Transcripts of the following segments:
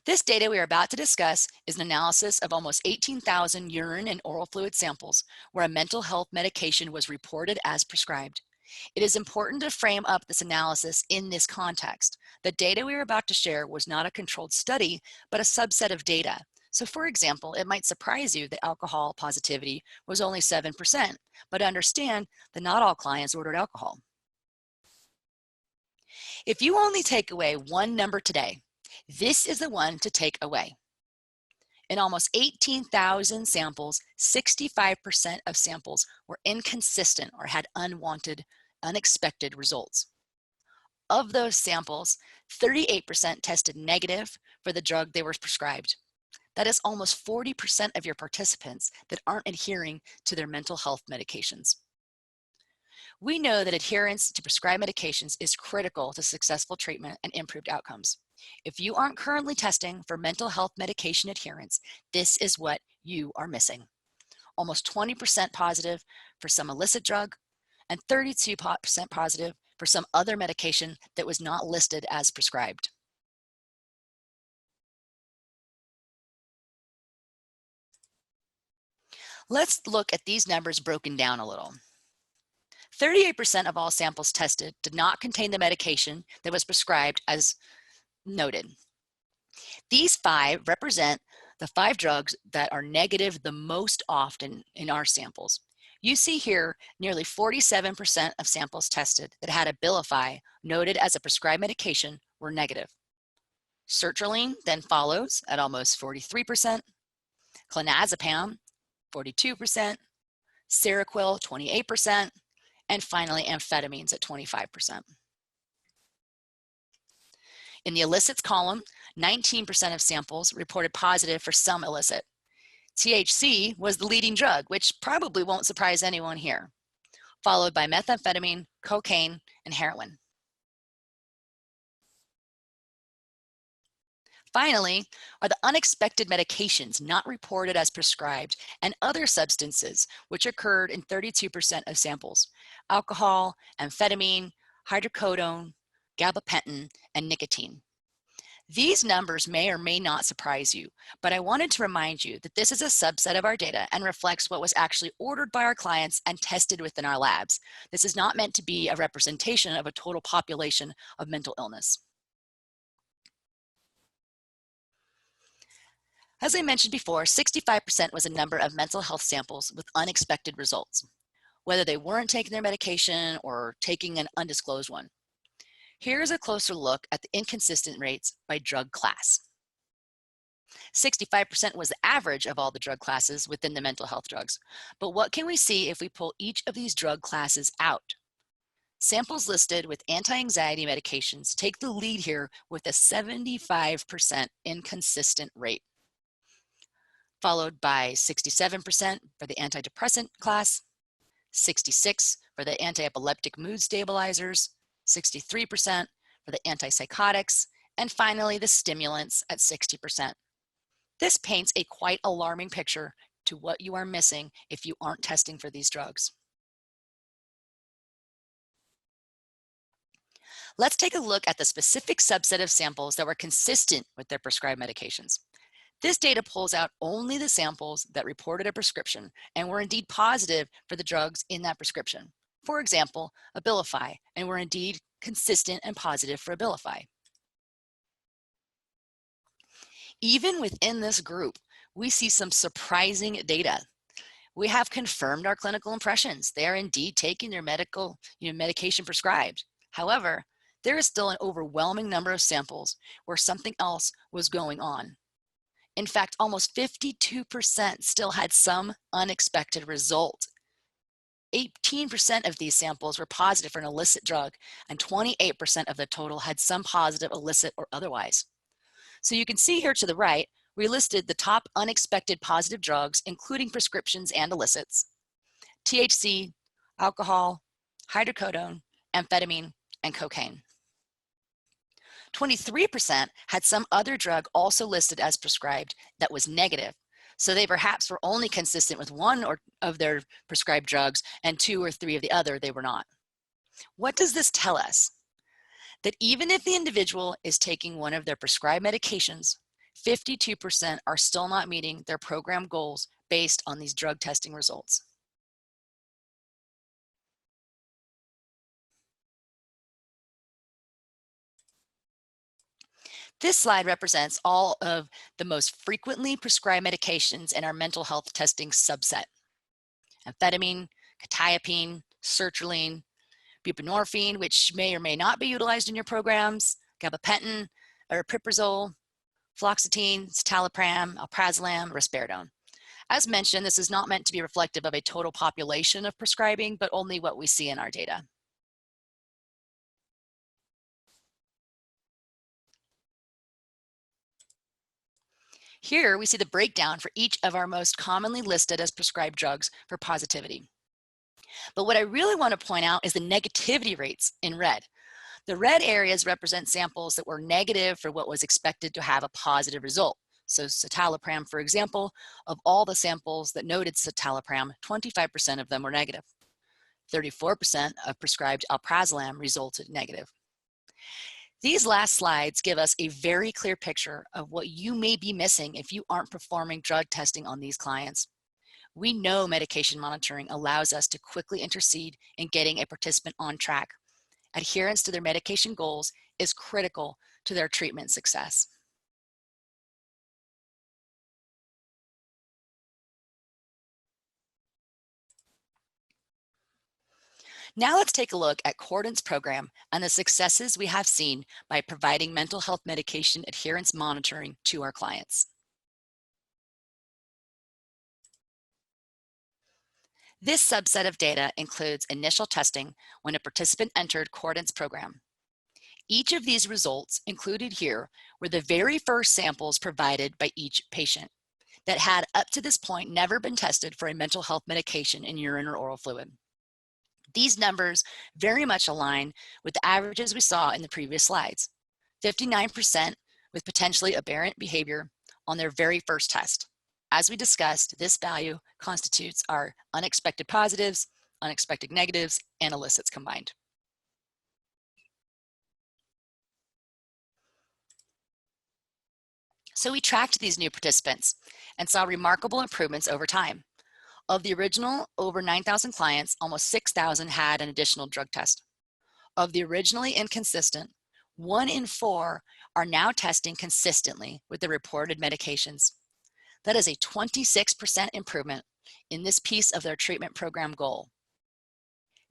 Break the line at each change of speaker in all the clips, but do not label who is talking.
This data we are about to discuss is an analysis of almost 18,000 urine and oral fluid samples where a mental health medication was reported as prescribed. It is important to frame up this analysis in this context. The data we are about to share was not a controlled study, but a subset of data. So for example, it might surprise you that alcohol positivity was only 7%, but understand that not all clients ordered alcohol. If you only take away one number today, this is the one to take away. In almost 18,000 samples, 65% of samples were inconsistent or had unwanted, unexpected results. Of those samples, 38% tested negative for the drug they were prescribed. That is almost 40% of your participants that aren't adhering to their mental health medications. We know that adherence to prescribed medications is critical to successful treatment and improved outcomes. If you aren't currently testing for mental health medication adherence, this is what you are missing. Almost 20% positive for some illicit drug and 32% positive for some other medication that was not listed as prescribed. Let's look at these numbers broken down a little. 38% of all samples tested did not contain the medication that was prescribed as noted. These 5 represent the 5 drugs that are negative the most often in our samples. You see here nearly 47% of samples tested that had Abilify noted as a prescribed medication were negative. Sertraline then follows at almost 43%, clonazepam 42%, Seroquel 28%, and finally amphetamines at 25%. In the illicits column, 19% of samples reported positive for some illicit. THC was the leading drug, which probably won't surprise anyone here, followed by methamphetamine, cocaine, and heroin. Finally, are the unexpected medications not reported as prescribed and other substances, which occurred in 32% of samples: alcohol, amphetamine, hydrocodone, gabapentin, and nicotine. These numbers may or may not surprise you, but I wanted to remind you that this is a subset of our data and reflects what was actually ordered by our clients and tested within our labs. This is not meant to be a representation of a total population of mental illness. As I mentioned before, 65% was a number of mental health samples with unexpected results, whether they weren't taking their medication or taking an undisclosed one. Here's a closer look at the inconsistent rates by drug class. 65% was the average of all the drug classes within the mental health drugs. But what can we see if we pull each of these drug classes out? Samples listed with anti-anxiety medications take the lead here with a 75% inconsistent rate, followed by 67% for the antidepressant class, 66% for the anti-epileptic mood stabilizers, 63% for the antipsychotics, and finally the stimulants at 60%. This paints a quite alarming picture to what you are missing if you aren't testing for these drugs. Let's take a look at the specific subset of samples that were consistent with their prescribed medications. This data pulls out only the samples that reported a prescription and were indeed positive for the drugs in that prescription. For example, Abilify, and were indeed consistent and positive for Abilify. Even within this group, we see some surprising data. We have confirmed our clinical impressions. They are indeed taking their medication prescribed. However, there is still an overwhelming number of samples where something else was going on. In fact, almost 52% still had some unexpected result. 18% of these samples were positive for an illicit drug, and 28% of the total had some positive illicit or otherwise. So you can see here to the right, we listed the top unexpected positive drugs, including prescriptions and illicits: THC, alcohol, hydrocodone, amphetamine, and cocaine. 23% had some other drug also listed as prescribed that was negative. So they perhaps were only consistent with one or of their prescribed drugs and 2 or 3 of the other they were not. What does this tell us? That even if the individual is taking one of their prescribed medications, 52% are still not meeting their program goals based on these drug testing results. This slide represents all of the most frequently prescribed medications in our mental health testing subset: amphetamine, quetiapine, sertraline, buprenorphine, which may or may not be utilized in your programs, gabapentin, aripiprazole, fluoxetine, citalopram, alprazolam, risperidone. As mentioned, this is not meant to be reflective of a total population of prescribing, but only what we see in our data. Here we see the breakdown for each of our most commonly listed as prescribed drugs for positivity. But what I really want to point out is the negativity rates in red. The red areas represent samples that were negative for what was expected to have a positive result. So citalopram, for example, of all the samples that noted citalopram, 25% of them were negative. 34% of prescribed alprazolam resulted negative. These last slides give us a very clear picture of what you may be missing if you aren't performing drug testing on these clients. We know medication monitoring allows us to quickly intercede in getting a participant on track. Adherence to their medication goals is critical to their treatment success. Now let's take a look at Cordant's program and the successes we have seen by providing mental health medication adherence monitoring to our clients. This subset of data includes initial testing when a participant entered Cordant's program. Each of these results included here were the very first samples provided by each patient that had up to this point never been tested for a mental health medication in urine or oral fluid. These numbers very much align with the averages we saw in the previous slides: 59% with potentially aberrant behavior on their very first test. As we discussed, this value constitutes our unexpected positives, unexpected negatives, and illicits combined. So we tracked these new participants and saw remarkable improvements over time. Of the original over 9,000 clients, almost 6,000 had an additional drug test. Of the originally inconsistent, 1 in 4 are now testing consistently with the reported medications. That is a 26% improvement in this piece of their treatment program goal.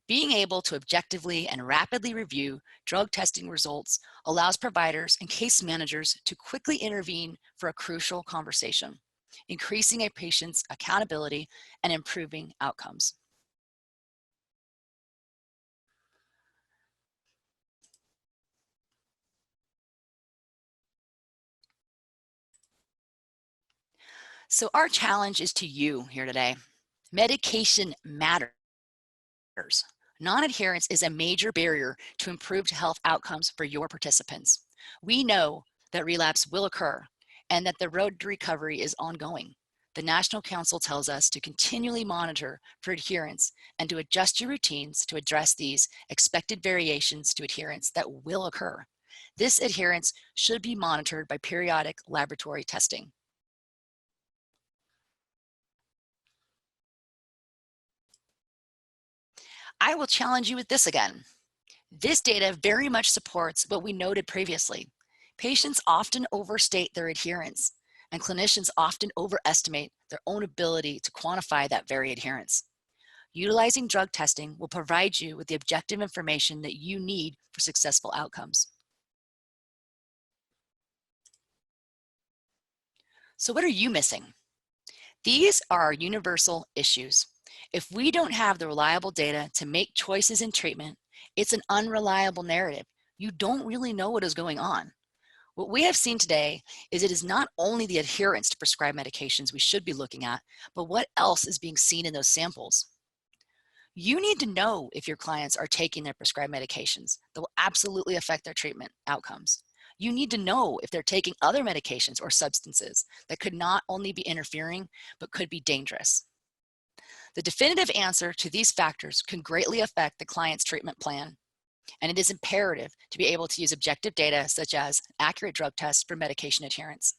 Being able to objectively and rapidly review drug testing results allows providers and case managers to quickly intervene for a crucial conversation, increasing a patient's accountability and improving outcomes. So our challenge is to you here today. Medication matters. Non-adherence is a major barrier to improved health outcomes for your participants. We know that relapse will occur and that the road to recovery is ongoing. The National Council tells us to continually monitor for adherence and to adjust your routines to address these expected variations to adherence that will occur. This adherence should be monitored by periodic laboratory testing. I will challenge you with this again. This data very much supports what we noted previously. Patients often overstate their adherence, and clinicians often overestimate their own ability to quantify that very adherence. Utilizing drug testing will provide you with the objective information that you need for successful outcomes. So what are you missing? These are our universal issues. If we don't have the reliable data to make choices in treatment, it's an unreliable narrative. You don't really know what is going on. What we have seen today is it is not only the adherence to prescribed medications we should be looking at, but what else is being seen in those samples. You need to know if your clients are taking their prescribed medications that will absolutely affect their treatment outcomes. You need to know if they're taking other medications or substances that could not only be interfering, but could be dangerous. The definitive answer to these factors can greatly affect the client's treatment plan, and it is imperative to be able to use objective data such as accurate drug tests for medication adherence.